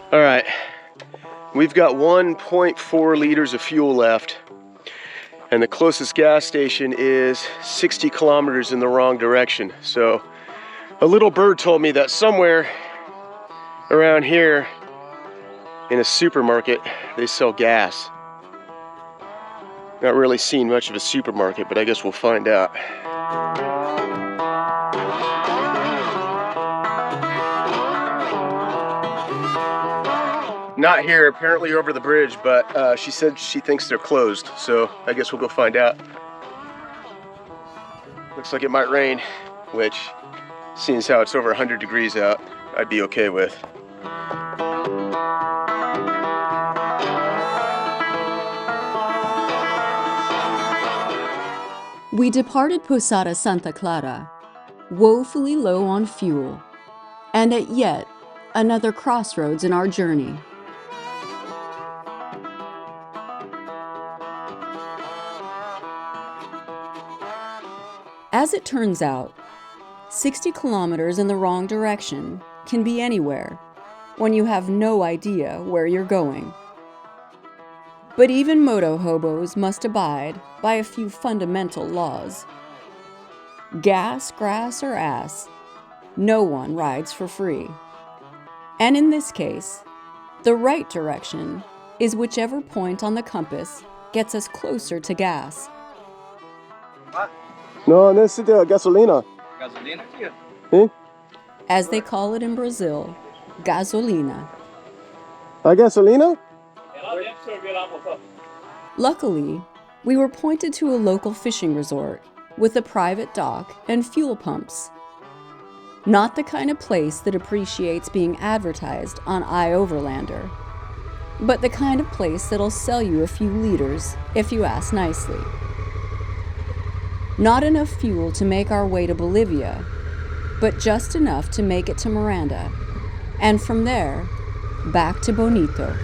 All right, we've got 1.4 liters of fuel left, and the closest gas station is 60 kilometers in the wrong direction. So a little bird told me that somewhere around here in a supermarket they sell gas. Not really seen much of a supermarket, but I guess we'll find out. Not here, apparently over the bridge, but she said she thinks they're closed, so I guess we'll go find out. Looks like it might rain, which, seeing as how it's over 100 degrees out, I'd be okay with. We departed Posada Santa Clara, woefully low on fuel, and at yet another crossroads in our journey. As it turns out, 60 kilometers in the wrong direction can be anywhere when you have no idea where you're going. But even moto hobos must abide by a few fundamental laws. Gas, grass, or ass, no one rides for free. And in this case, the right direction is whichever point on the compass gets us closer to gas. No, necesito gasolina. Gasolina, tio? ¿Eh? As they call it in Brazil, gasolina. ¿Hay gasolina? Luckily, we were pointed to a local fishing resort with a private dock and fuel pumps. Not the kind of place that appreciates being advertised on iOverlander, but the kind of place that'll sell you a few liters if you ask nicely. Not enough fuel to make our way to Bolivia, but just enough to make it to Miranda, and from there, back to Bonito.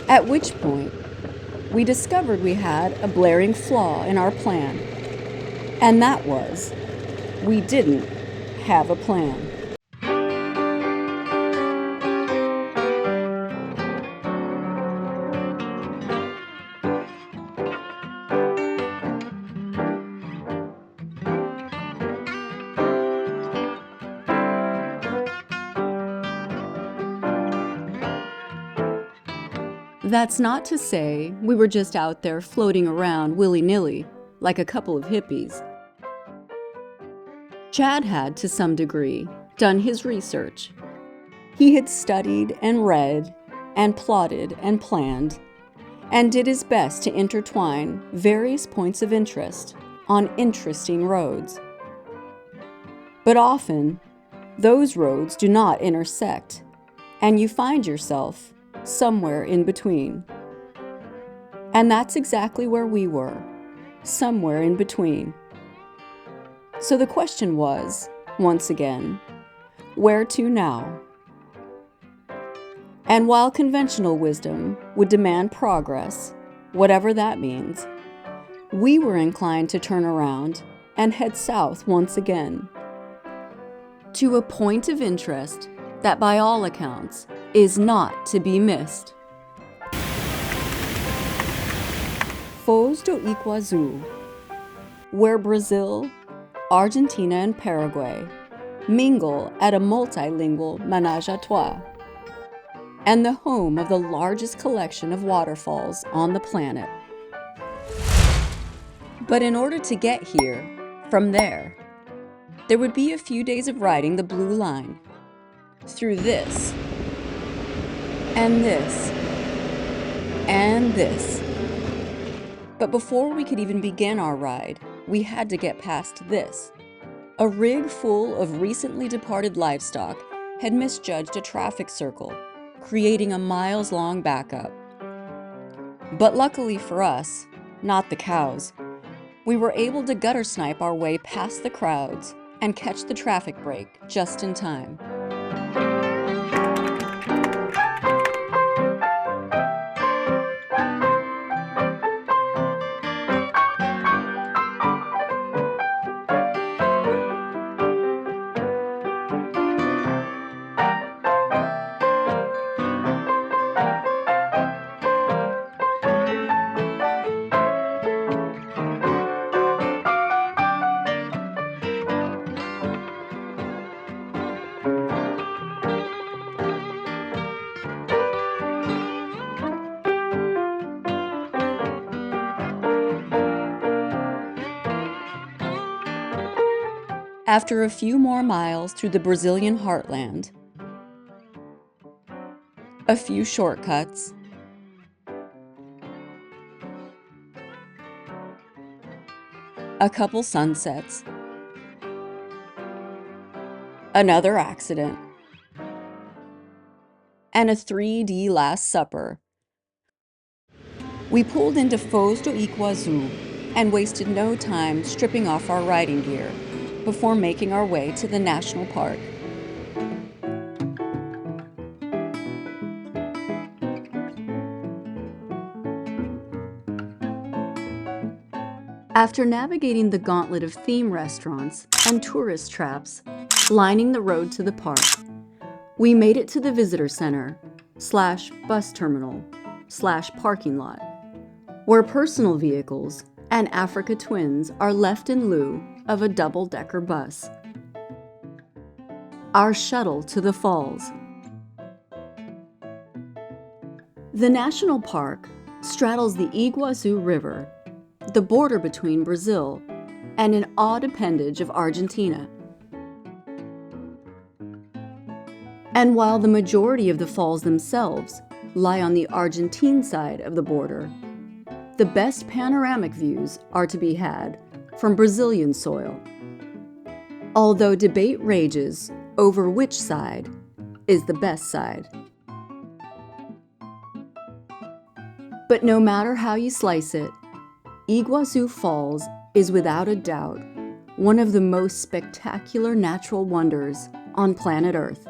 At which point, we discovered we had a blaring flaw in our plan, and that was, we didn't have a plan. That's not to say we were just out there floating around willy-nilly like a couple of hippies. Chad had, to some degree, done his research. He had studied and read and plotted and planned and did his best to intertwine various points of interest on interesting roads. But often, those roads do not intersect, and you find yourself somewhere in between. And that's exactly where we were, somewhere in between. So the question was, once again, where to now? And while conventional wisdom would demand progress, whatever that means, we were inclined to turn around and head south once again, to a point of interest that by all accounts is not to be missed. Foz do Iguaçu, where Brazil, Argentina, and Paraguay mingle at a multilingual ménage à trois, and the home of the largest collection of waterfalls on the planet. But in order to get here, from there would be a few days of riding the Blue Line through this and this, and this. But before we could even begin our ride, we had to get past this. A rig full of recently departed livestock had misjudged a traffic circle, creating a miles-long backup. But luckily for us, not the cows, we were able to gutter snipe our way past the crowds and catch the traffic break just in time. After a few more miles through the Brazilian heartland, a few shortcuts, a couple sunsets, another accident, and a 3D Last Supper, we pulled into Foz do Iguaçu and wasted no time stripping off our riding gear before making our way to the national park. After navigating the gauntlet of theme restaurants and tourist traps lining the road to the park, we made it to the visitor center / bus terminal / parking lot, where personal vehicles and Africa Twins are left in lieu of a double-decker bus. Our shuttle to the falls. The national park straddles the Iguazu River, the border between Brazil and an odd appendage of Argentina. And while the majority of the falls themselves lie on the Argentine side of the border, the best panoramic views are to be had from Brazilian soil, although debate rages over which side is the best side. But no matter how you slice it, Iguazu Falls is without a doubt one of the most spectacular natural wonders on planet Earth.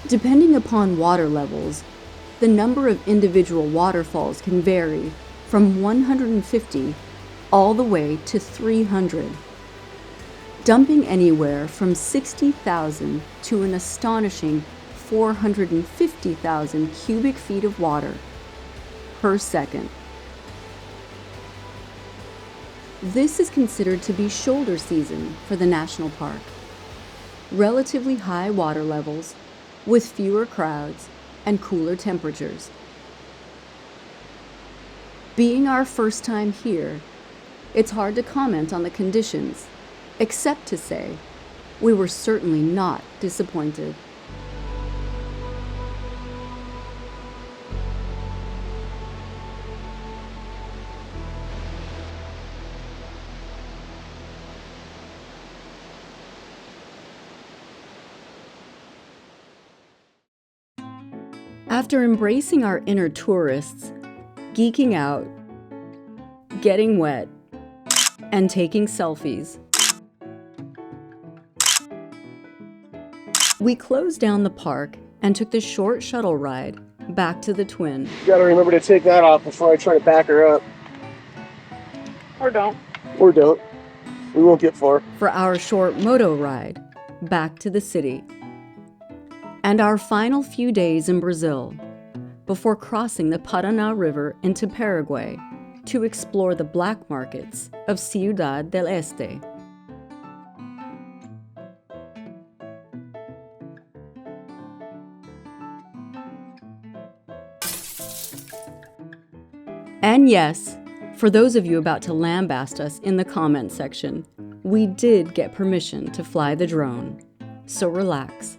Depending upon water levels, the number of individual waterfalls can vary from 150 all the way to 300, dumping anywhere from 60,000 to an astonishing 450,000 cubic feet of water per second. This is considered to be shoulder season for the national park. Relatively high water levels with fewer crowds and cooler temperatures. Being our first time here, It's hard to comment on the conditions, except to say we were certainly not disappointed. After embracing our inner tourists, geeking out, getting wet, and taking selfies, we closed down the park and took the short shuttle ride back to the Twin. You gotta remember to take that off before I try to back her up. Or don't. Or don't. We won't get far. For our short moto ride back to the city. And our final few days in Brazil, before crossing the Pantanal River into Paraguay to explore the black markets of Ciudad del Este. And yes, for those of you about to lambaste us in the comment section, we did get permission to fly the drone, so relax.